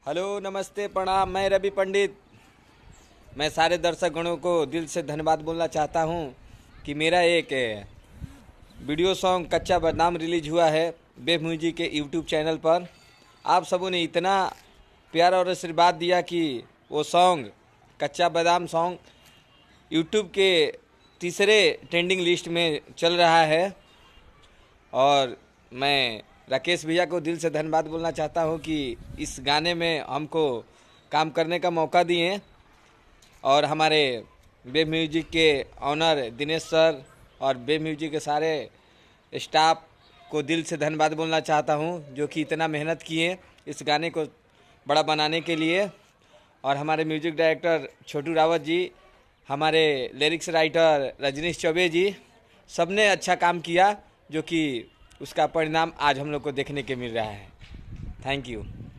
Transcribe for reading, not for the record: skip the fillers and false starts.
Hello, नमस्ते, प्रणाम। मैं रवि पंडित। मैं सारे दर्शक गणों को दिल से धन्यवाद बोलना चाहता हूँ कि मेरा एक वीडियो सॉन्ग कच्चा बदनाम रिलीज हुआ है वेब म्यूजिक के यूट्यूब चैनल पर। आप सबों ने इतना प्यार और आशीर्वाद दिया कि वो सॉन्ग कच्चा बादाम सॉन्ग यूट्यूब के तीसरे ट्रेंडिंग लिस्ट में चल रहा है। और मैं राकेश भैया को दिल से धन्यवाद बोलना चाहता हूँ कि इस गाने में हमको काम करने का मौका दिए। और हमारे वेब म्यूजिक के ऑनर दिनेश सर और वेब म्यूजिक के सारे स्टाफ को दिल से धन्यवाद बोलना चाहता हूँ, जो कि इतना मेहनत किए इस गाने को बड़ा बनाने के लिए। और हमारे म्यूजिक डायरेक्टर छोटू रावत जी, हमारे लिरिक्स राइटर रजनीश चौबे जी, सबने अच्छा काम किया, जो कि उसका परिणाम आज हम लोग को देखने के मिल रहा है। Thank you.